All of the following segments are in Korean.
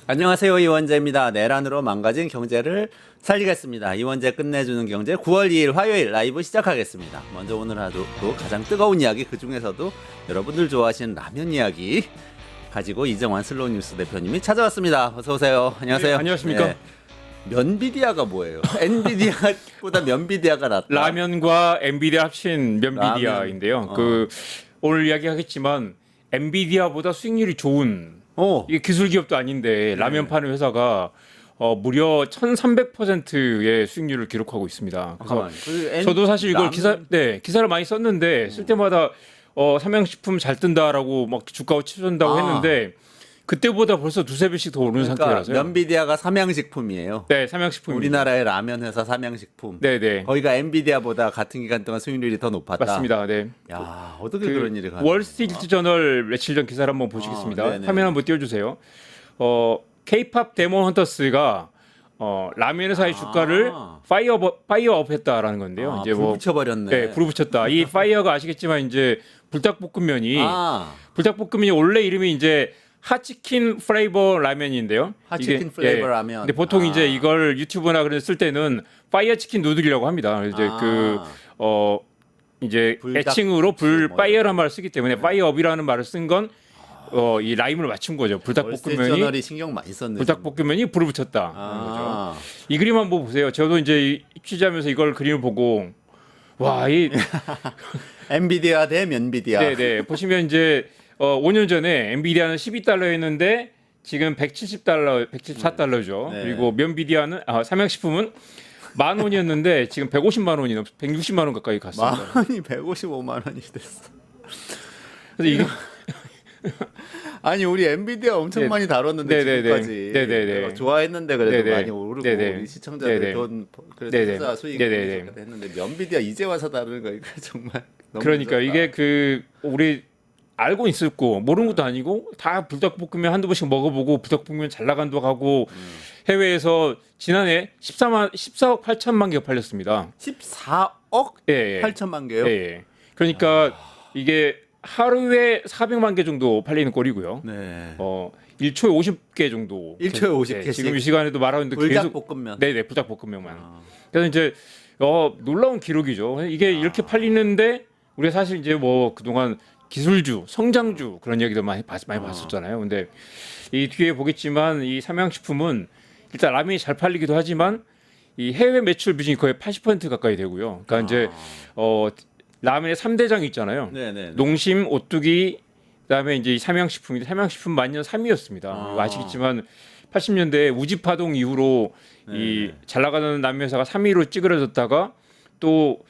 안녕하세요. 이원재입니다. 내란으로 망가진 경제를 살리겠습니다. 이원재 끝내주는 경제 9월 2일 화요일 라이브 시작하겠습니다. 먼저 오늘 하루도 가장 뜨거운 이야기, 그중에서도 여러분들 좋아하시는 라면 이야기 가지고 이정환 슬로우뉴스 대표님이 찾아왔습니다. 어서 오세요. 안녕하세요. 네, 안녕하십니까. 네. 면비디아가 뭐예요? 엔비디아보다 면비디아가 낫다. 라면과 엔비디아 합친 면비디아인데요. 오늘 이야기하겠지만 엔비디아보다 수익률이 좋은 이게 기술 기업도 아닌데 라면 파는 회사가 무려 1,300%의 수익률을 기록하고 있습니다. 그래서 저도 사실 이걸 기사를 많이 썼는데 쓸 때마다 삼양식품 잘 뜬다라고 막 주가가 치솟는다고 했는데 그때보다 벌써 두세 배씩 더 오르는 상태라서요. 면비디아가 삼양식품이에요. 네, 삼양식품. 우리나라의 라면 회사 삼양식품. 네네. 거기가 엔비디아보다 같은 기간 동안 수익률이 더 높았다. 맞습니다. 네. 야, 어떻게 그런 일이 가능해요? 월스트리트 저널 며칠 전 기사를 한번 보시겠습니다. 네네. 화면 한번 띄워주세요. K-팝 데몬 헌터스가 라면 회사의 주가를 파이어업했다라는 건데요. 이제 불 붙여버렸네. 네, 불을 붙였다. 이 파이어가 아시겠지만 이제 불닭볶음면이 원래 이름이 이제 핫치킨 플레이버 라면인데요. 핫치킨 플레이버 라면. 근데 보통 이제 이걸 유튜브나 그런 쓸 때는 파이어 치킨 누들이라고 합니다. 이제 이제 애칭으로 파이어라는 말을 쓰기 때문에 파이어업이라는 말을 쓴 건 이 라임을 맞춘 거죠. 불닭볶음면이 신경 많이 썼네. 불닭볶음면이 불을 붙였다. 거죠. 이 그림 한번 보세요. 저도 이제 취재하면서 이걸 그림을 보고 와, 이 엔비디아 대 면비디아. 네, 보시면 이제 5년 전에 엔비디아는 12달러였는데 지금 170달러, 174달러죠. 네. 그리고 면비디아는 삼양식품은 10,000원이었는데 지금 150만 원이 160만 원 가까이 갔습니다. 만 원이 155만 원이 됐어. 그래서 이게 아니 우리 엔비디아 엄청 많이 다뤘는데 지금까지 네네네. 좋아했는데 그래도 네네. 많이 오르고 네네. 우리 시청자들 네네. 돈 그래도 네네. 회사 수익 네네네. 했는데 면비디아 이제 와서 다루는 거 이거 정말 너무 그러니까 무섭다. 이게 우리 알고 있었고 모르는 것도 아니고 다 불닭볶음면 한두 번씩 먹어보고 불닭볶음면 잘 나간다고 하고 해외에서 지난해 14억 8천만 개가 팔렸습니다. 14억 예. 8천만 개요? 예. 그러니까 이게 하루에 400만 개 정도 팔리는 꼴이고요. 네. 1초에 50개 정도. 1초에 50개씩. 지금 이 시간에도 말하는데 불닭볶음면. 네네, 불닭볶음면만. 그래서 이제 놀라운 기록이죠. 이게 이렇게 팔리는데 우리가 사실 이제 뭐 그동안 기술주, 성장주 그런 얘기도 많이 봤었잖아요. 근데 이 뒤에 보겠지만 이 삼양식품은 일단 라면이 잘 팔리기도 하지만 이 해외 매출 비중이 거의 80% 가까이 되고요. 그러니까 이제 라면의 3대장이 있잖아요. 네네. 농심, 오뚜기, 그다음에 이제 이 삼양식품인데 삼양식품 만년 3위였습니다. 아시겠지만 80년대 우지파동 이후로 이 잘 나가는 라면 회사가 3위로 찌그러졌다가 또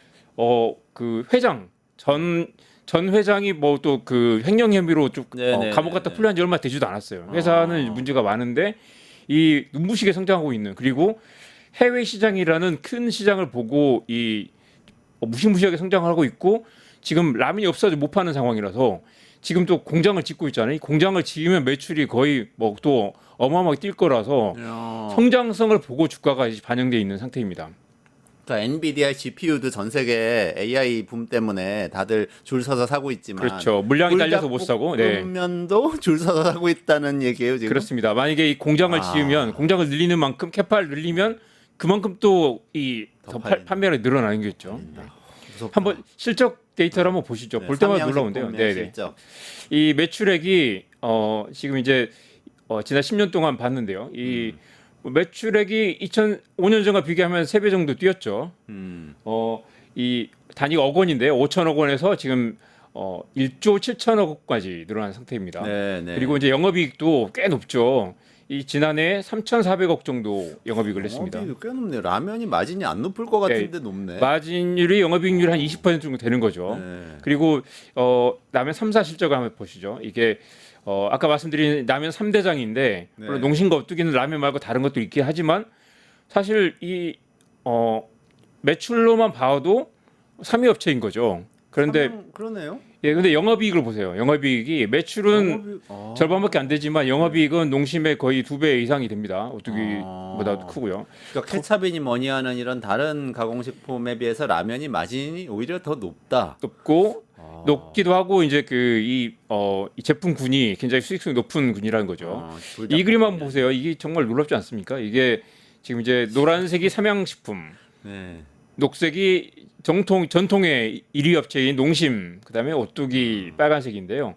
그 회장 전 회장이 뭐 또 그 횡령 혐의로 쭉 감옥 갔다 풀려난 지 얼마 되지도 않았어요. 회사는 문제가 많은데 이 눈부시게 성장하고 있는, 그리고 해외 시장이라는 큰 시장을 보고 이 무시무시하게 성장하고 있고 지금 라면이 없어서 못 파는 상황이라서 지금 또 공장을 짓고 있잖아요. 이 공장을 지으면 매출이 거의 뭐 또 어마어마하게 뛸 거라서 성장성을 보고 주가가 이제 반영돼 있는 상태입니다. 그러니까 엔비디아 GPU도 전 세계 AI 붐 때문에 다들 줄 서서 사고 있지만 그렇죠. 물량이 딸려서 못 사고. 네. 불닭볶음면도 줄 서서 사고 있다는 얘기예요 지금. 그렇습니다. 만약에 이 공장을 지으면 공장을 늘리는 만큼 캐파를 늘리면 그만큼 또 이 판매량이 늘어나는 거겠죠. 한번 실적 데이터를 한번 보시죠. 볼 때마다 놀라운데요. 네. 이 매출액이 지금 이제 지난 10년 동안 봤는데요. 이 매출액이 2005년 전과 비교하면 3배 정도 뛰었죠. 이 단위가 억 원인데 5천억 원에서 지금 1조 7천억 원까지 늘어난 상태입니다. 네네. 그리고 이제 영업이익도 꽤 높죠. 이 지난해 3,400억 정도 영업이익을 냈습니다. 영업이익 꽤 높네요. 라면이 마진이 안 높을 것 같은데 높네. 마진율이 영업이익률 한 20% 정도 되는 거죠. 네. 그리고 라면 3사 실적을 한번 보시죠. 이게 아까 말씀드린 라면 3대장인데 물론 농심과 오뚜기는 라면 말고 다른 것도 있긴 하지만 사실 이 매출로만 봐도 3위 업체인 거죠. 그런데 그러네요. 예, 근데 영업이익을 보세요. 영업이익이 매출은 절반밖에 안 되지만 영업이익은 농심의 거의 2배 이상이 됩니다. 오뚜기보다 크고요. 그러니까 케찹이니 뭐니하는 이런 다른 가공식품에 비해서 라면이 마진이 오히려 더 높다. 높고 높기도 하고 이제 이 제품군이 굉장히 수익성이 높은 군이라는 거죠. 이 그림 한번 보세요. 이게 정말 놀랍지 않습니까? 이게 지금 이제 노란색이 삼양식품, 네. 녹색이 전통의 1위 업체인 농심, 그다음에 오뚜기 빨간색인데요.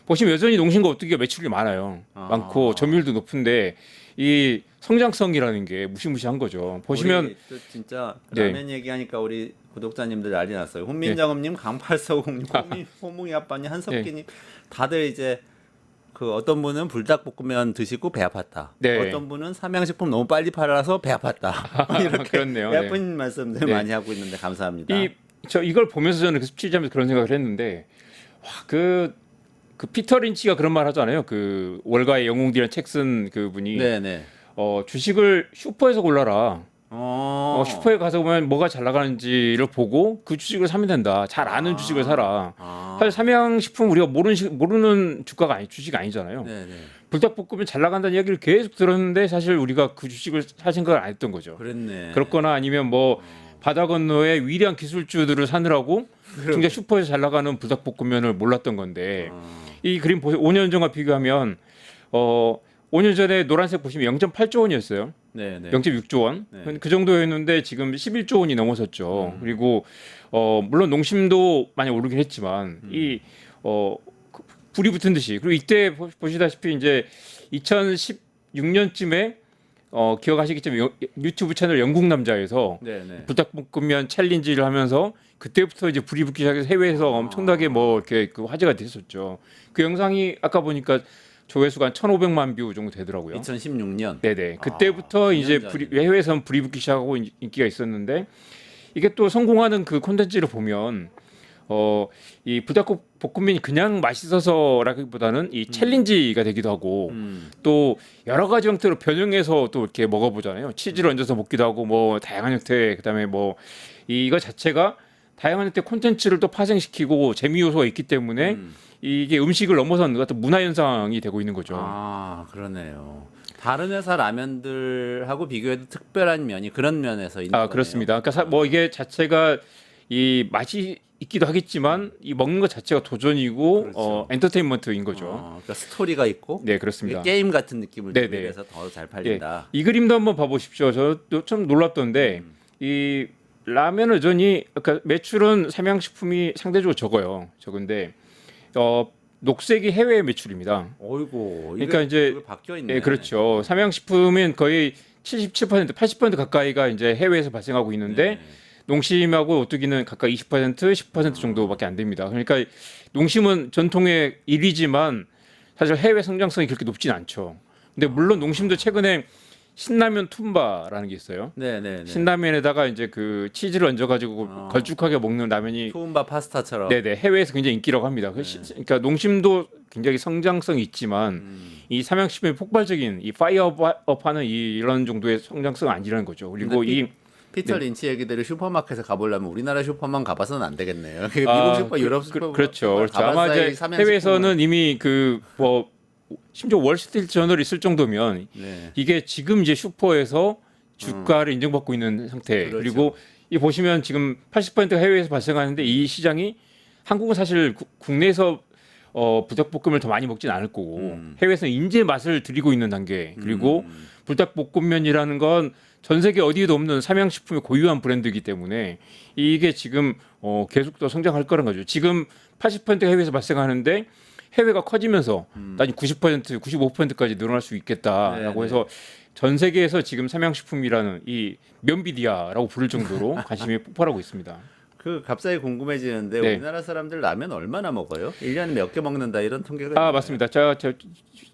보시면 여전히 농심과 오뚜기가 매출이 많아요. 많고 점유율도 높은데 이 성장성이라는 게 무시무시한 거죠. 보시면 우리 또 진짜 네. 라면 얘기하니까 우리 구독자님들 난리 났어요. 혼민정음님, 강팔사오공님, 호뭉이 아빠님, 한석기님 다들 이제 그 어떤 분은 불닭볶음면 드시고 배 아팠다. 네. 어떤 분은 삼양식품 너무 빨리 팔아서 배 아팠다. 이렇게 그렇네요. 예쁜 말씀들 네. 많이 하고 있는데 감사합니다. 이걸 보면서 저는 그 습치자면서 그런 생각을 했는데 그 피터 린치가 그런 말 하잖아요. 그 월가의 영웅들이라는 책 쓴 그분이 네네. 주식을 슈퍼에서 골라라. 어. 슈퍼에 가서 보면 뭐가 잘 나가는지를 보고 그 주식을 사면 된다. 잘 아는 주식을 사라. 사실 삼양식품 우리가 모르는 주가가 주식 아니잖아요. 네네. 불닭볶음면 잘 나간다는 이야기를 계속 들었는데 사실 우리가 그 주식을 살 생각을 안 했던 거죠. 그랬네. 그렇거나 아니면 뭐 바다 건너에 위대한 기술주들을 사느라고 굉장히 슈퍼에서 잘 나가는 불닭볶음면을 몰랐던 건데 이 그림 보세요. 5년 전과 비교하면 5년 전에 노란색 보시면 0.8조 원이었어요. 네네. 0.6조 원. 네. 그 정도였는데 지금 11조 원이 넘어섰죠. 그리고 물론 농심도 많이 오르긴 했지만 불이 붙은 듯이 그리고 이때 보시다시피 이제 2016년쯤에 기억하시겠지만 유튜브 채널 영국 남자에서 네네. 불닭볶음면 챌린지를 하면서 그때부터 이제 불이 붙기 시작해서 해외에서 엄청나게 뭐 이렇게 그 화제가 됐었죠. 그 영상이 아까 보니까 조회수가 한 1,500만 뷰 정도 되더라고요. 2016년. 네네. 그때부터 이제 2년 해외에서는 불이 붙기 시작하고 인기가 있었는데 이게 또 성공하는 그 콘텐츠를 보면 이 불닭볶음면이 그냥 맛있어서라기보다는 이 챌린지가 되기도 하고 또 여러 가지 형태로 변형해서 또 이렇게 먹어보잖아요. 치즈를 얹어서 먹기도 하고 뭐 다양한 형태 그다음에 뭐 이거 자체가 다양한 형태 콘텐츠를 또 파생시키고 재미 요소가 있기 때문에 이게 음식을 넘어선 어떤 문화 현상이 되고 있는 거죠. 아, 그러네요. 다른 회사 라면들하고 비교해도 특별한 면이 그런 면에서 있는 거네요. 그렇습니다. 그러니까 뭐 이게 자체가 이 맛이 있기도 하겠지만 이 먹는 것 자체가 도전이고 그렇죠. 엔터테인먼트인 거죠. 그러니까 스토리가 있고 네, 그렇습니다. 게임 같은 느낌을 주기 네네. 위해서 더 잘 예, 팔린다. 이 그림도 한번 봐보십시오. 저도 좀 놀랍던데 이 라면 여전히 그러니까 매출은 삼양식품이 상대적으로 적은데 녹색이 해외 매출입니다. 어이고, 그러니까 이제 바뀌어 있네. 예, 그렇죠. 삼양식품은 거의 77%, 80% 가까이가 이제 해외에서 발생하고 있는데 네. 농심하고 오뚜기는 각각 20%, 10% 정도밖에 안 됩니다. 그러니까 농심은 전통의 1위지만 사실 해외 성장성이 그렇게 높진 않죠. 근데 물론 농심도 최근에 신라면 툼바라는 게 있어요. 네네. 신라면에다가 이제 그 치즈를 얹어가지고 걸쭉하게 먹는 라면이 투움바 파스타처럼. 네네 해외에서 굉장히 인기라고 합니다. 그러니까 농심도 굉장히 성장성이 있지만 이 삼양식품의 폭발적인 이 파이어업하는 이런 정도의 성장성은 아니라는 거죠. 그리고 근데 피터 린치 얘기대로 슈퍼마켓에 가보려면 우리나라 슈퍼만 가봐서는 안 되겠네요. 미국 슈퍼, 유럽 슈퍼, 그렇죠. 그렇죠. 아마 이제 해외에서는 이미 뭐 심지어 월스트리트 저널이 있을 정도면 네. 이게 지금 이제 슈퍼에서 주가를 인정받고 있는 상태. 그렇죠. 그리고 이 보시면 지금 80%가 해외에서 발생하는데 이 시장이 한국은 사실 국내에서 불닭볶음을 더 많이 먹진 않을 거고 해외에서는 인제 맛을 들이고 있는 단계. 그리고 불닭볶음면이라는 건 전 세계 어디에도 없는 삼양식품의 고유한 브랜드이기 때문에 이게 지금 계속 더 성장할 거란 거죠. 지금 80%가 해외에서 발생하는데 해외가 커지면서 나중에 90%, 95%까지 늘어날 수 있겠다라고 해서 전 세계에서 지금 삼양식품이라는 이 면비디아라고 부를 정도로 관심이 폭발하고 있습니다. 갑자기 궁금해지는데 네. 우리나라 사람들 라면 얼마나 먹어요? 1년에 몇 개 먹는다 이런 통계가 있나요? 맞습니다. 제가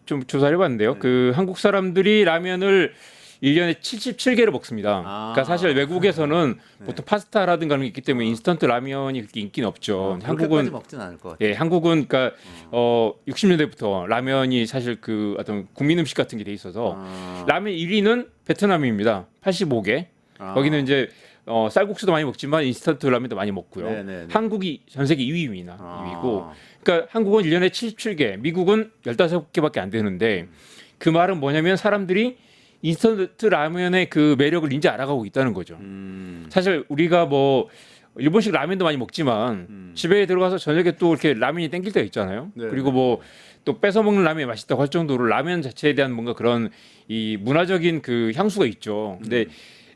좀 조사를 해봤는데요. 그 한국 사람들이 라면을 1년에 77개를 먹습니다. 그러니까 사실 외국에서는 보통 파스타라든가 그런 게 있기 때문에 인스턴트 라면이 그렇게 인기는 없죠. 한국은 먹진 않을 것 같아요. 예, 한국은 그러니까 60년대부터 라면이 사실 그 어떤 국민 음식 같은 게 돼 있어서 라면 1위는 베트남입니다. 85개. 거기는 이제 쌀국수도 많이 먹지만 인스턴트 라면도 많이 먹고요. 네네네. 한국이 전 세계 2위입니다. 2위고. 그러니까 한국은 1년에 77개, 미국은 15개밖에 안 되는데 그 말은 뭐냐면 사람들이 인스턴트 라면의 그 매력을 이제 알아가고 있다는 거죠. 사실 우리가 뭐 일본식 라면도 많이 먹지만 집에 들어가서 저녁에 또 이렇게 라면이 땡길 때가 있잖아요. 네. 그리고 뭐 또 뺏어 먹는 라면이 맛있다고 할 정도로 라면 자체에 대한 뭔가 그런 이 문화적인 그 향수가 있죠. 근데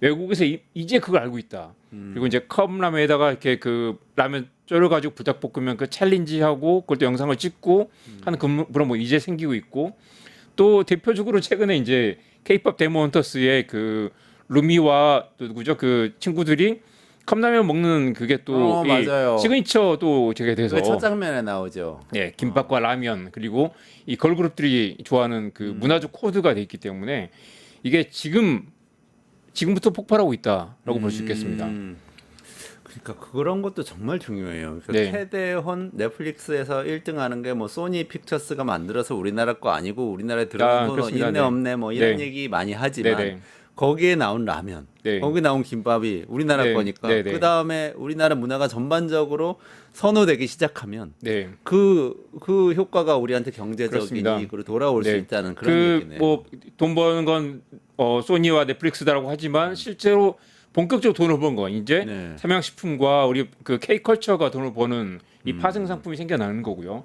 외국에서 이제 그걸 알고 있다. 그리고 이제 컵라면에다가 이렇게 그 라면 졸여가지고 불닭볶으면 그 챌린지하고 그걸 또 영상을 찍고 하는 그런 뭐 이제 생기고 있고 또 대표적으로 최근에 이제 K-pop 데모헌터스의 그 루미와 또 누구죠 그 친구들이 컵라면 먹는 그게 또 이 맞아요. 시그니처 또 되게 돼서 그게 첫 장면에 나오죠. 예, 김밥과 라면 그리고 이 걸그룹들이 좋아하는 그 문화적 코드가 돼 있기 때문에 이게 지금부터 폭발하고 있다라고 볼 수 있겠습니다. 그러니까 그런 것도 정말 중요해요. 그러니까 네. 캐대헌 넷플릭스에서 1등하는 게 뭐 소니 픽처스가 만들어서 우리나라 거 아니고 우리나라에 들어온 거 그렇습니다. 있네 네. 없네 뭐 이런 네. 얘기 많이 하지만 네네. 거기에 나온 라면, 네. 거기 나온 김밥이 우리나라 네. 거니까 네네. 그 다음에 우리나라 문화가 전반적으로 선호되기 시작하면 네. 그 효과가 우리한테 경제적인 그렇습니다. 이익으로 돌아올 수 네. 있다는 그런 얘기네요. 뭐 돈 버는 건 소니와 넷플릭스다라고 하지만 실제로 본격적으로 돈을 번 건 이제 네. 삼양식품과 우리 그 K컬처가 돈을 버는 이 파생 상품이 생겨나는 거고요.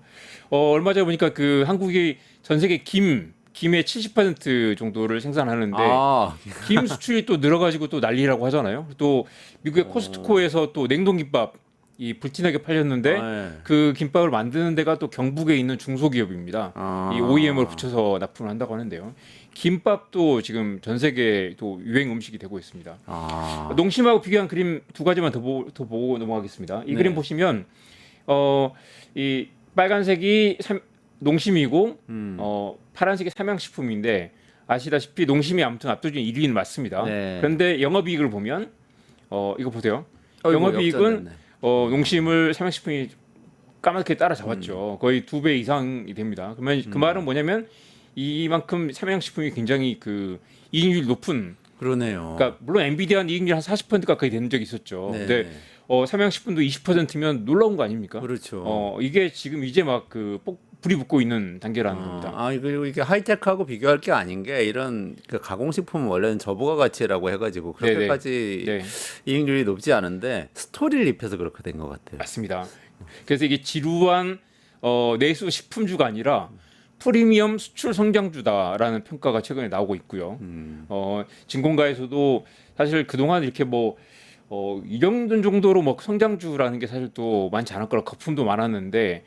얼마 전에 보니까 그 한국이 전 세계 김의 70% 정도를 생산하는데 아, 김 수출이 또 늘어가지고 또 난리라고 하잖아요. 또 미국의 코스트코에서 또 냉동김밥 이 불티나게 팔렸는데 네. 그 김밥을 만드는 데가 또 경북에 있는 중소기업입니다. 아. 이 OEM을 붙여서 납품을 한다고 하는데요. 김밥도 지금 전 세계 또 유행 음식이 되고 있습니다. 아. 농심하고 비교한 그림 두 가지만 더 보고 넘어가겠습니다. 이 네. 그림 보시면 이 빨간색이 농심이고 파란색이 삼양식품인데 아시다시피 농심이 아무튼 압도적인 1위는 맞습니다. 네. 그런데 영업이익을 보면 이거 보세요. 어이구, 영업이익은 역전됐네. 농심을 삼양식품이 까맣게 따라잡았죠. 거의 2배 이상이 됩니다. 그러면 그 말은 뭐냐면 이만큼 삼양식품이 굉장히 그 이익률이 높은 그러네요. 그러니까 물론 엔비디아는 이익률 한 40% 가까이 되는 적이 있었죠. 네. 근데 삼양식품도 20%면 놀라운 거 아닙니까? 그렇죠. 이게 지금 이제 막 그 불이 붙고 있는 단계라는 겁니다. 그리고 이게 하이테크하고 비교할 게 아닌 게 이런 그 가공식품은 원래는 저부가 가치라고 해가지고 그렇게까지 네. 이익률이 높지 않은데 스토리를 입혀서 그렇게 된 것 같아요. 맞습니다. 그래서 이게 지루한 내수 식품주가 아니라 프리미엄 수출 성장주다라는 평가가 최근에 나오고 있고요. 진공가에서도 사실 그동안 이렇게 뭐 이런 정도로 뭐 성장주라는 게 사실 또 많지 않을 거라 거품도 많았는데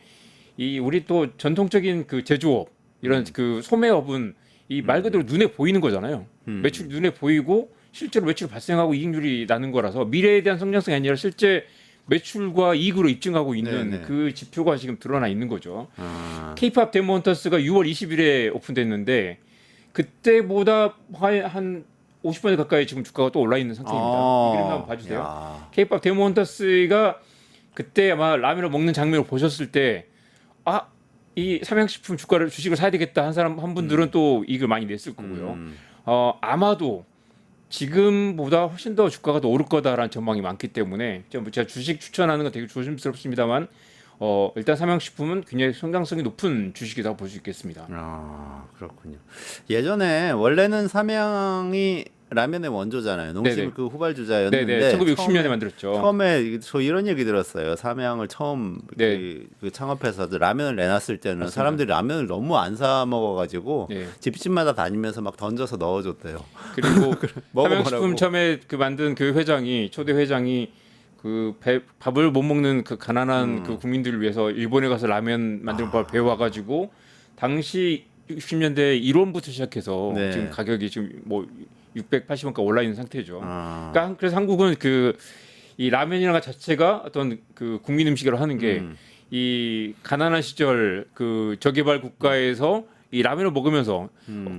이 우리 또 전통적인 그 제조업 이런 그 소매업은 이 말 그대로 눈에 보이는 거잖아요. 매출 눈에 보이고 실제로 매출 발생하고 이익률이 나는 거라서 미래에 대한 성장성이 아니라 실제 매출과 이익으로 입증하고 있는 네네. 그 지표가 지금 드러나 있는 거죠. 아, K-pop 데모헌터스가 6월 20일에 오픈됐는데 그때보다 한 50% 가까이 지금 주가가 또 올라 있는 상태입니다. 이 그림 한번 봐주세요. 야. K-pop 데모헌터스가 그때 아마 라면을 먹는 장면을 보셨을 때 이 삼양식품 주식을 사야 되겠다 한 분들은 또 이익을 많이 냈을 거고요. 아마도 지금보다 훨씬 더 주가가 더 오를 거다라는 전망이 많기 때문에 제가 주식 추천하는 건 되게 조심스럽습니다만 일단 삼양식품은 굉장히 성장성이 높은 주식이라고 볼 수 있겠습니다. 그렇군요. 예전에 원래는 삼양이 라면의 원조잖아요. 농심 네네. 그 후발주자였는데 네네. 1960년에 만들었죠. 처음에 저 이런 얘기 들었어요. 삼양을 처음 네. 그 창업해서 라면을 내놨을 때는 맞습니다. 사람들이 라면을 너무 안 사 먹어가지고 네. 집집마다 다니면서 막 던져서 넣어줬대요. 그리고 먹어보라고. 삼양식품 처음에 그 만든 그 초대 회장이 그 밥을 못 먹는 그 가난한 그 국민들을 위해서 일본에 가서 라면 만드는 법을 배워가지고 당시 60년대 1원부터 시작해서 네. 지금 가격이 지금 뭐 680원까지 올라 있는 상태죠. 아. 그러니까 그래서 한국은 이 라면이라는 것 자체가 어떤 그 국민 음식으로 하는 게 이 가난한 시절 그 저개발 국가에서 이 라면을 먹으면서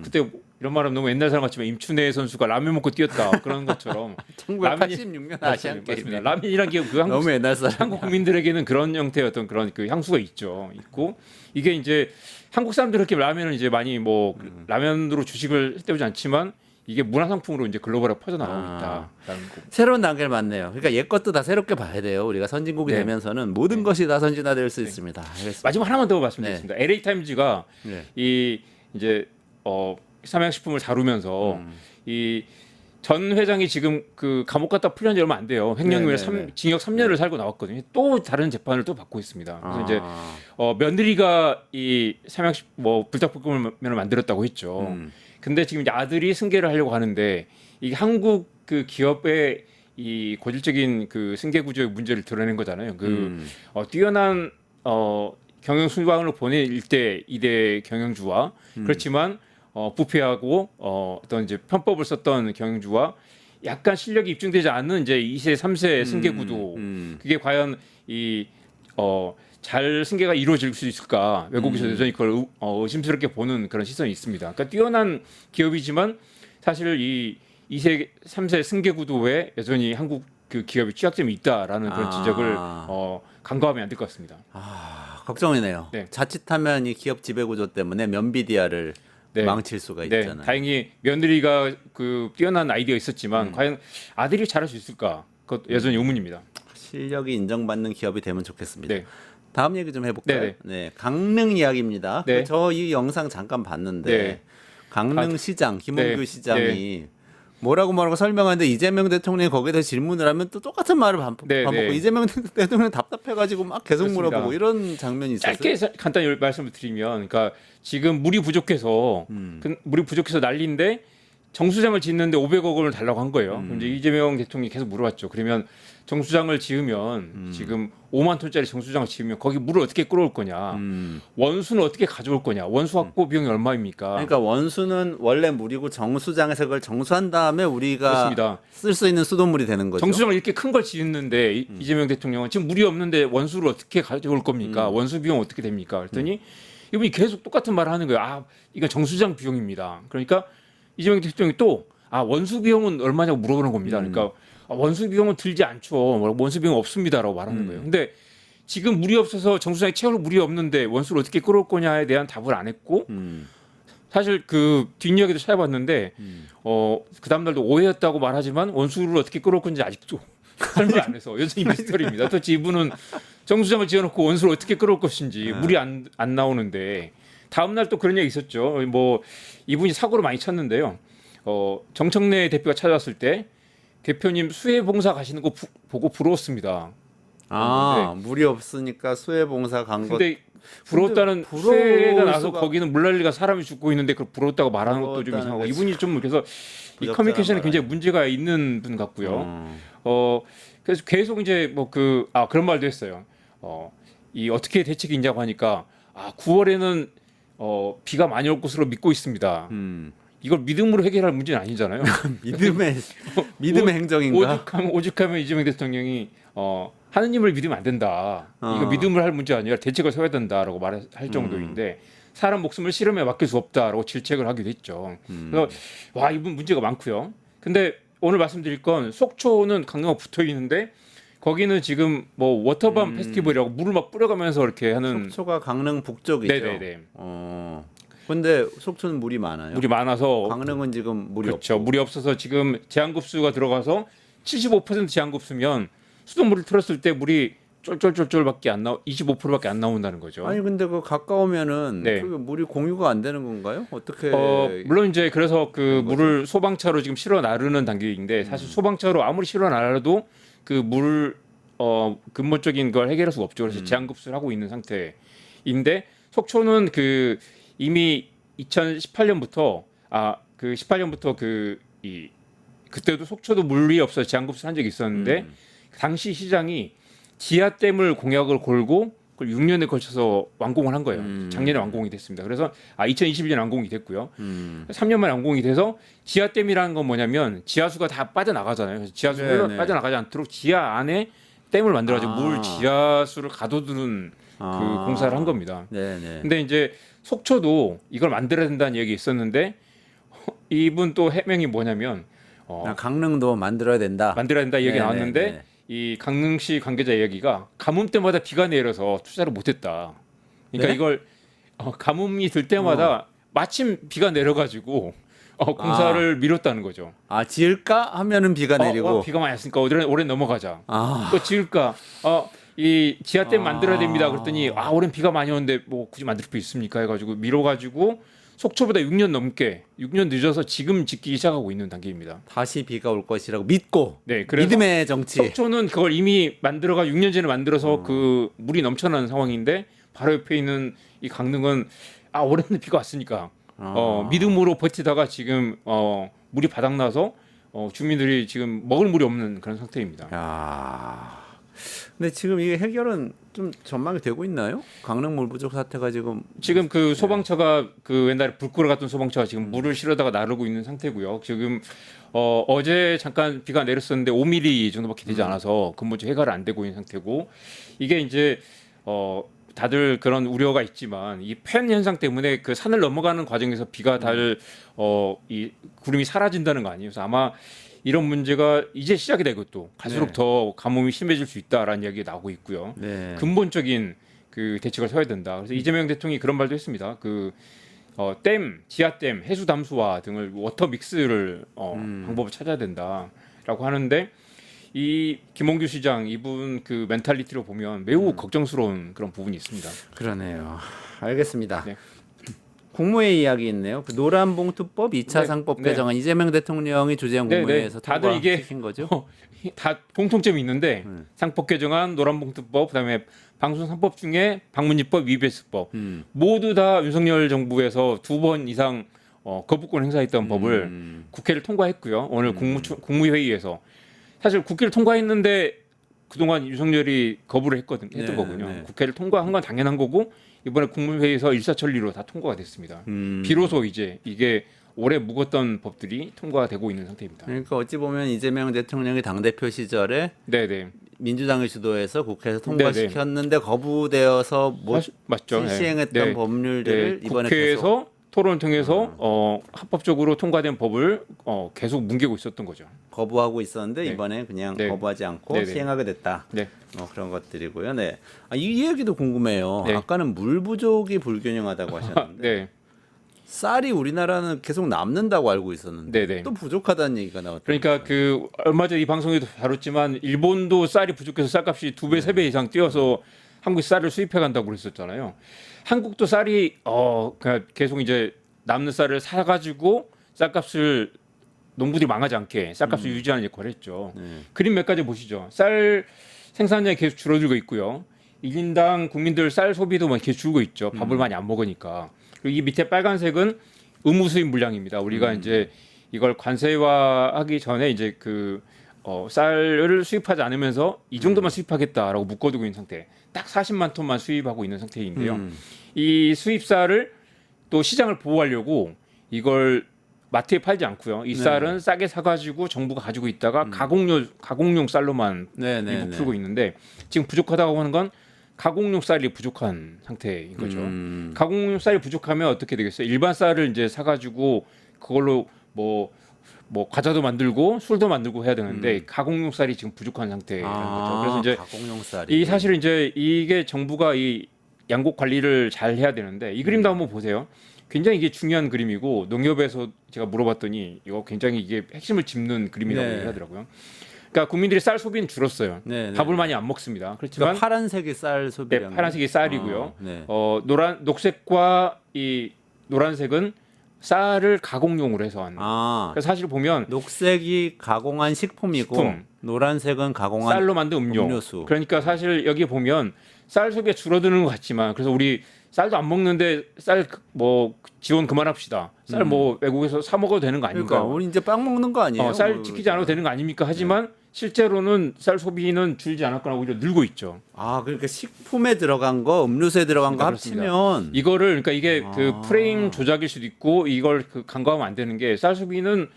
그때 이런 말은 너무 옛날 사람 같지만 임춘애 선수가 라면 먹고 뛰었다 그런 것처럼 1986년 아시안 게임. 맞습니다. 라면이란 게 그 한국 너무 옛날 사람. 한국 국민들에게는 그런 형태의 어떤 그런 그 향수가 있고 이게 이제 한국 사람들 그렇게 라면을 이제 많이 뭐 라면으로 주식을 때우지 않지만 이게 문화상품으로 이제 글로벌에 퍼져나가고 있다라는 거. 새로운 단계를 맞네요. 그러니까 옛 것도 다 새롭게 봐야 돼요. 우리가 선진국이 네. 되면서는 모든 것이 다 선진화될 수 있습니다. 알겠습니다. 마지막 하나만 더 말씀드리겠습니다. LA 타임즈가 네. 이 이제 삼양식품을 다루면서 이 전 회장이 지금 그 감옥 갔다 풀린 지 얼마 안 돼요. 횡령유예 네네네. 징역 3년을 살고 나왔거든요. 또 다른 재판을 또 받고 있습니다. 그래서 이제 아. 며느리가 이 삼양식 뭐 불닭볶음면을 만들었다고 했죠. 근데 지금 이제 아들이 승계를 하려고 하는데 이게 한국 그 기업의 이 고질적인 그 승계 구조의 문제를 드러낸 거잖아요. 뛰어난 경영 수방을 보낼 때 이대 경영주와 그렇지만 부패하고 어떤 이제 편법을 썼던 경영주와 약간 실력이 입증되지 않는 이제 2세, 3세 승계 구도 그게 과연 잘 승계가 이루어질 수 있을까? 외국에서 여전히 그걸 의심스럽게 보는 그런 시선이 있습니다. 그러니까 뛰어난 기업이지만 사실 이 2세, 3세 승계 구도에 여전히 한국 그 기업이 취약점이 있다라는 그런 지적을 간과하면 안 될 것 같습니다. 걱정이네요. 네. 자칫하면 이 기업 지배 구조 때문에 면비디아를 네. 망칠 수가 네, 있잖아요. 다행히 며느리가 그 뛰어난 아이디어 있었지만 과연 아들이 잘할 수 있을까? 그것 여전히 의문입니다. 실력이 인정받는 기업이 되면 좋겠습니다. 네. 다음 얘기 좀 해볼까요? 네네. 네, 강릉 이야기입니다. 네. 저 이 영상 잠깐 봤는데 네. 강릉 시장 김원규 네. 시장이 뭐라고 설명하는데 이재명 대통령이 거기에 대해서 질문을 하면 또 똑같은 말을 반복고 네, 네. 이재명 대통령 답답해가지고 막 계속 그렇습니다. 물어보고 이런 장면이 있었어요. 짧게 간단히 말씀을 드리면, 그러니까 지금 물이 부족해서 물이 부족해서 난리인데 정수장을 짓는데 500억 원을 달라고 한 거예요. 그럼 이제 이재명 대통령이 계속 물어봤죠. 그러면 정수장을 지으면 지금 5만 톤짜리 정수장을 지으면 거기 물을 어떻게 끌어올 거냐? 원수는 어떻게 가져올 거냐? 원수 확보 비용이 얼마입니까? 그러니까 원수는 원래 물이고 정수장에서 그걸 정수한 다음에 우리가 그렇습니다. 쓸 수 있는 수돗물이 되는 거죠. 정수장을 이렇게 큰 걸 짓는데 이재명 대통령은 지금 물이 없는데 원수를 어떻게 가져올 겁니까? 원수 비용 어떻게 됩니까? 그랬더니 이분이 계속 똑같은 말을 하는 거예요. 아, 이건 정수장 비용입니다. 그러니까 이재명 대통령이 또 원수 비용은 얼마냐고 물어보는 겁니다. 그러니까 원수 비용은 들지 않죠. 원수 비용 없습니다라고 말하는 거예요. 근데 지금 물이 없어서 정수장에 채울 물이 없는데 원수를 어떻게 끌어올 거냐에 대한 답을 안 했고 사실 그 뒷이야기도 찾아봤는데 그 다음 날도 오해였다고 말하지만 원수를 어떻게 끌어올 건지 아직도 설명을 안 해서 여전히 미스터리입니다. 도대체 이분은 정수장을 지어놓고 원수를 어떻게 끌어올 것인지 물이 안 나오는데 다음 날 또 그런 얘기 있었죠. 뭐 이분이 사고를 많이 쳤는데요. 정청래 대표가 찾아왔을 때 대표님 수해 봉사 가시는 거 보고 부러웠습니다. 물이 없으니까 수해 봉사 간 것. 근데 부러웠다는 부러울 수해가 나서 수가- 거기는 물난리가 사람이 죽고 있는데 그걸 부러웠다고 말하는 것도 좀 부러웠다는 이상하고 거지. 이분이 좀 그래서 이 부적절한 커뮤니케이션에 말 굉장히 문제가 있는 분 같고요. 어. 그래서 계속 이제 뭐 그런 말도 했어요. 이 어떻게 대책이 있냐고 하니까 9월에는 비가 많이 올 것으로 믿고 있습니다. 이걸 믿음으로 해결할 문제는 아니잖아요. 믿음의 행정인가? 오죽하면 이재명 대통령이 하느님을 믿으면 안 된다. 이거 믿음을 할 문제 아니라 대책을 세워야 된다라고 말할 정도인데 사람 목숨을 실험에 맡길 수 없다라고 질책을 하기도 했죠. 그래서 이분 문제가 많고요. 근데 오늘 말씀드릴 건 속초는 강릉하고 붙어 있는데 거기는 지금 뭐 워터밤 페스티벌이라고 물을 막 뿌려가면서 이렇게 하는 속초가 강릉 북쪽이죠. 네네네. 근데 속초는 물이 많아요. 물이 많아서 강릉은 지금 물이 그렇죠. 없고. 물이 없어서 지금 제한급수가 들어가서 75% 제한급수면 수돗물을 틀었을 때 물이 쫄쫄쫄쫄밖에 안 25%밖에 안 나온다는 거죠. 아니 근데 그 가까우면은 네. 그 물이 공유가 안 되는 건가요? 어떻게? 물론 이제 그래서 그 물을 소방차로 지금 실어 나르는 단계인데 사실 소방차로 아무리 실어 나르도 그 물 근본적인 걸 해결할 수가 없죠. 그래서 제한급수를 하고 있는 상태인데 속초는 그 이미 2018년부터 그 18년부터 그때도 속초도 물이 없어서 제한급수를 한 적이 있었는데 당시 시장이 지하댐을 공약을 걸고 그걸 6년에 걸쳐서 완공을 한 거예요. 작년에 완공이 됐습니다. 그래서 2021년 완공이 됐고요. 3년 만에 완공이 돼서 지하댐이라는 건 뭐냐면 지하수가 다 빠져나가잖아요. 그래서 지하수가 네네. 빠져나가지 않도록 지하 안에 댐을 만들어가지고 물 지하수를 가둬두는 그 공사를 한 겁니다. 네네. 근데 이제 속초도 이걸 만들어야 된다는 얘기 있었는데 이분 또 해명이 뭐냐면 강릉도 만들어야 된다. 만들어야 된다 얘기 네네네. 나왔는데 이 강릉시 관계자 이야기가 가뭄 때마다 비가 내려서 투자를 못했다. 그러니까 네? 이걸 가뭄이 들 때마다 마침 비가 내려가지고 공사를 미뤘다는 거죠. 지을까 하면은 비가 내리고. 비가 많이 왔으니까 올해 넘어가자. 아. 또 지을까? 이 지하댐 만들어야 됩니다. 그랬더니 올해는 비가 많이 오는데 뭐 굳이 만들 필요 있습니까? 해가지고 미뤄가지고 속초보다 6년 늦어서 지금 짓기 시작하고 있는 단계입니다. 다시 비가 올 것이라고 믿고 네, 그래서 믿음의 정치. 속초는 그걸 이미 만들어가 6년 전에 만들어서 그 물이 넘쳐나는 상황인데 바로 옆에 있는 이 강릉은 올해는 비가 왔으니까 믿음으로 버티다가 지금 물이 바닥나서 주민들이 지금 먹을 물이 없는 그런 상태입니다. 야. 근데 지금 이게 해결은 좀 전망이 되고 있나요? 강릉 물 부족 사태가 지금 그 소방차가 그 옛날에 불 끌어갔던 소방차가 지금 물을 실어다가 나르고 있는 상태고요. 지금 어제 잠깐 비가 내렸었는데 5mm 정도밖에 되지 않아서 근본적 해결이 안 되고 있는 상태고 이게 이제 다들 그런 우려가 있지만 이 팬 현상 때문에 그 산을 넘어가는 과정에서 비가 이 구름이 사라진다는 거 아니에요. 그래서 아마 이런 문제가 이제 시작이 되고 또 갈수록 네. 더 가뭄이 심해질 수 있다라는 이야기가 나오고 있고요. 네. 근본적인 그 대책을 서야 된다. 그래서 이재명 대통령이 그런 말도 했습니다. 댐, 지하댐, 해수 담수화 등을 워터 믹스를 방법을 찾아야 된다라고 하는데 이 김홍규 시장 이분 그 멘탈리티로 보면 매우 걱정스러운 그런 부분이 있습니다. 그러네요. 알겠습니다. 네. 국무회의 이야기 있네요. 그 노란봉투법 2차 네, 상법 네. 개정안 이재명 대통령이 주재한 네, 국무회의에서 네. 다들 이게 통과시킨 거죠. 다 공통점이 있는데 상법 개정안, 노란봉투법, 그다음에 방송 3법 중에 방문입법, EBS법 모두 다 윤석열 정부에서 2번 이상 거부권 행사했던 법을 국회를 통과했고요. 오늘 국무회의에서 사실 국회를 통과했는데 그동안 윤석열이 거부를 했던 네, 거군요. 네. 국회를 통과한 건 당연한 거고 이번에 국무회의에서 일사천리로 다 통과가 됐습니다. 비로소 이제 이게 오래 묵었던 법들이 통과가 되고 있는 상태입니다. 그러니까 어찌 보면 이재명 대통령이 당 대표 시절에 네네. 민주당을 주도해서 국회에서 통과시켰는데 거부되어서 못 맞죠. 시행했던 네. 법률들을 네. 이번에 국회에서 토론을 통해서 합법적으로 통과된 법을 계속 뭉개고 있었던 거죠. 거부하고 있었는데 네. 이번에 그냥 네. 거부하지 않고 네네. 시행하게 됐다. 네. 그런 것들이고요. 네. 이 이야기도 궁금해요. 네. 아까는 물 부족이 불균형하다고 하셨는데 네. 쌀이 우리나라는 계속 남는다고 알고 있었는데 네네. 또 부족하다는 얘기가 나왔다. 그러니까 그 얼마 전 이 방송에도 다뤘지만 일본도 쌀이 부족해서 쌀값이 2배, 3배 이상 뛰어서 한국에 쌀을 수입해 간다고 그랬었잖아요. 한국도 쌀이 그러니까 계속 이제 남는 쌀을 사 가지고 쌀값을 농부들이 망하지 않게 쌀값을 유지하는 역할을 했죠. 그림 몇 가지 보시죠. 쌀 생산량이 계속 줄어들고 있고요. 1인당 국민들 쌀 소비도 막 계속 줄고 있죠. 밥을 많이 안 먹으니까. 그리고 이 밑에 빨간색은 의무 수입 물량입니다. 우리가 이제 이걸 관세화하기 전에 이제 쌀을 수입하지 않으면서 이 정도만 수입하겠다라고 묶어두고 있는 상태. 딱 40만 톤만 수입하고 있는 상태인데요. 이 수입 쌀을 또 시장을 보호하려고 이걸 마트에 팔지 않고요. 이 쌀은 싸게 사가지고 정부가 가지고 있다가 가공용 쌀로만 네네. 풀고 있는데 지금 부족하다고 하는 건 가공용 쌀이 부족한 상태인 거죠. 가공용 쌀이 부족하면 어떻게 되겠어요? 일반 쌀을 이제 사가지고 그걸로 뭐 과자도 만들고 술도 만들고 해야 되는데 가공용 쌀이 지금 부족한 상태라는 거죠. 그래서 이제 가공용 쌀이 이 사실은 이제 이게 정부가 이 양곡 관리를 잘 해야 되는데 이 그림도 한번 보세요. 굉장히 이게 중요한 그림이고 농협에서 제가 물어봤더니 이거 굉장히 이게 핵심을 짚는 그림이라고 네. 얘기하더라고요. 그러니까 국민들이 쌀 소비는 줄었어요. 네, 네. 밥을 많이 안 먹습니다. 그렇지만 그러니까 파란색이 쌀 네, 소비량. 파란색이 쌀이고요. 네. 녹색과 이 노란색은 쌀을 가공용으로 해서 한. 그래서 사실 보면 녹색이 가공한 식품이고 식품. 노란색은 가공한 쌀로 만든 음료수. 그러니까 사실 여기 보면 쌀 소비가 줄어드는 것 같지만 그래서 우리 쌀도 안 먹는데 쌀 지원 그만합시다. 쌀 외국에서 사 먹어도 되는 거 아닙니까? 그러니까 우리 이제 빵 먹는 거 아니에요? 쌀 지키지 않아도 되는 거 아닙니까? 하지만 실제로는 쌀 소비는 줄지 않았거나 오히려 늘고 있죠. 그러니까 식품에 들어간 거, 음료수에 들어간 거 그렇습니다. 합치면 이거를 그러니까 이게 그 프레임 조작일 수도 있고 이걸 간과하면 안 되는 게 쌀 소비는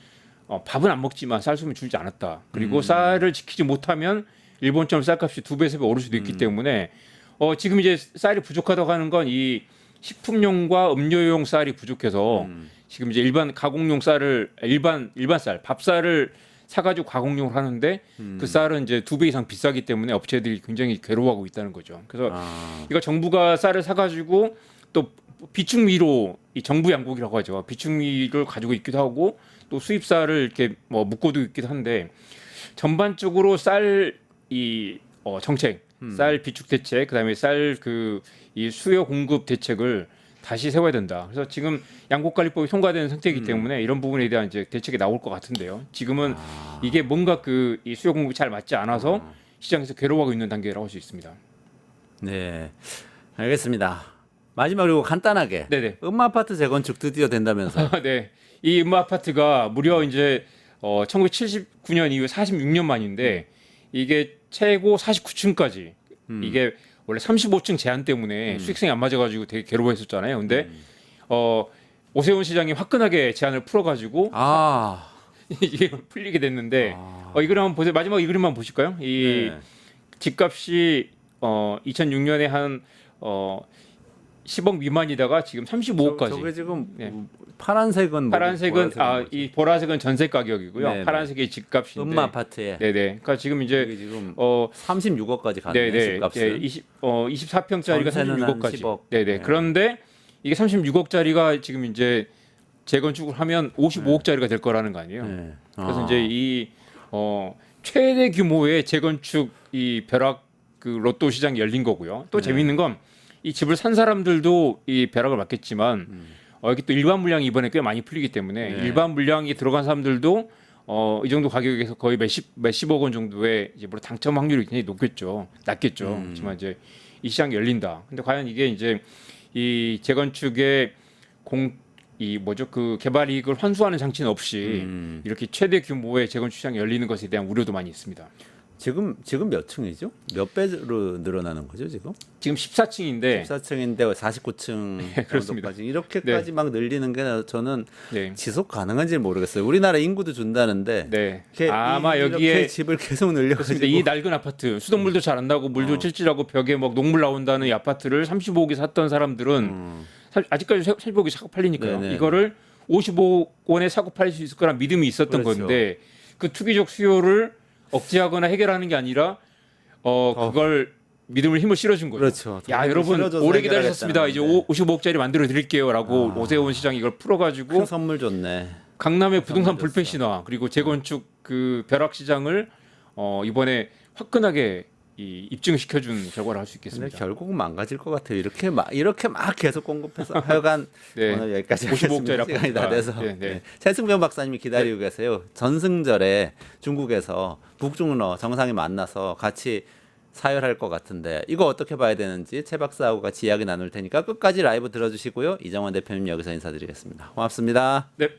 밥은 안 먹지만 쌀 소비는 줄지 않았다. 그리고 쌀을 지키지 못하면 일본처럼 쌀값이 2배, 3배 오를 수도 있기 때문에 지금 이제 쌀이 부족하다고 하는 건 이 식품용과 음료용 쌀이 부족해서 지금 이제 일반 가공용 쌀을 일반 쌀, 밥쌀을 사가지고 가공용을 하는데 그 쌀은 이제 2배 이상 비싸기 때문에 업체들이 굉장히 괴로워하고 있다는 거죠. 그래서 이거 정부가 쌀을 사가지고 또 비축미로 이 정부 양곡이라고 하죠. 비축미를 가지고 있기도 하고 또 수입 쌀을 이렇게 묶어두고 있기도 한데 전반적으로 쌀 정책, 쌀 비축 대책, 그다음에 쌀 이 수요 공급 대책을 다시 세워야 된다. 그래서 지금 양곡관리법이 통과된 상태이기 때문에 이런 부분에 대한 이제 대책이 나올 것 같은데요. 지금은 이게 뭔가 그 이 수요 공급이 잘 맞지 않아서 시장에서 괴로워하고 있는 단계라고 할 수 있습니다. 네, 알겠습니다. 마지막으로 간단하게 네네. 음마아파트 재건축 드디어 된다면서. 네. 이 음마 아파트가 무려 이제 1979년 이후 46년 만인데 이게 최고 49층까지 이게 원래 35층 제한 때문에 수익성이 안 맞아가지고 되게 괴로워했었잖아요. 근데 오세훈 시장이 화끈하게 제한을 풀어가지고 아, 이게 풀리게 됐는데 이 그림 한번 보세요. 마지막 이 그림만 보실까요? 이 네. 집값이 2006년에 한 10억 미만이다가 지금 35억까지. 저게 지금 네. 파란색은 파란색은 뭐지? 이 보라색은 전세 가격이고요. 네네. 파란색이 집값인데. 음마아파트에 네네. 그러니까 지금 이제 이게 지금 어 36억까지 갔네. 네네. 집값은. 24평짜리가 전세는 한 36억까지. 10억. 네네. 네. 그런데 이게 36억짜리가 지금 이제 재건축을 하면 55억짜리가 될 거라는 거 아니에요. 네. 그래서 이제 이 최대 규모의 재건축 이 벼락 그 로또 시장이 열린 거고요. 또 재미있는 건 이 집을 산 사람들도 이 벼락을 맞겠지만 여기 또 일반 물량이 이번에 꽤 많이 풀리기 때문에 네. 일반 물량이 들어간 사람들도 이 정도 가격에서 거의 몇십억 원 정도의 이제 뭐 당첨 확률이 굉장히 낮겠죠. 하지만 이제 이 시장이 열린다. 근데 과연 이게 이제 이 재건축의 이 뭐죠 그 개발 이익을 환수하는 장치는 없이 이렇게 최대 규모의 재건축 시장이 열리는 것에 대한 우려도 많이 있습니다. 지금 몇 층이죠? 몇 배로 늘어나는 거죠, 지금? 지금 14층인데 14층인데 49층 그렇습니다. 정도까지 이렇게까지 막 늘리는 게 저는 네. 지속 가능한지 모르겠어요. 우리나라 인구도 준다는데 네. 이렇게 아마 이렇게 여기에 집을 계속 늘려가지고 그렇습니다. 이 낡은 아파트 수돗물도 잘 안 나고 물도 찔찔하고 벽에 막 녹물 나온다는 이 아파트를 35억에 샀던 사람들은 아직까지 35억이 사고 팔리니까요. 네네. 이거를 55억 원에 사고 팔릴 수 있을 거란 믿음이 있었던 그렇죠. 건데 그 투기적 수요를 억제하거나 해결하는 게 아니라 그걸 믿음을 힘을 실어준 거죠. 그렇죠. 야 돈을 여러분 실어줘서 오래 기다리셨습니다. 이제 해결하겠다는 55억짜리 만들어 드릴게요라고 오세훈 시장이 이걸 풀어가지고 큰 선물 줬네. 강남의 부동산 줬어. 불펜 신화 그리고 재건축 그 벼락 시장을 이번에 화끈하게 입증시켜준 결과를 할 수 근데 있겠습니다. 결국은 망가질 것 같아요. 이렇게 막 계속 공급해서 하여간 네. 오늘 여기까지 55억 짜리 하겠습니다. 시간이 다 아파트가. 돼서 네, 네. 최승병 박사님이 기다리고 계세요. 전승절에 중국에서 북중러 정상이 만나서 같이 사열할 것 같은데 이거 어떻게 봐야 되는지 최 박사하고 같이 이야기 나눌 테니까 끝까지 라이브 들어주시고요. 이정원 대표님 여기서 인사드리겠습니다. 고맙습니다. 네.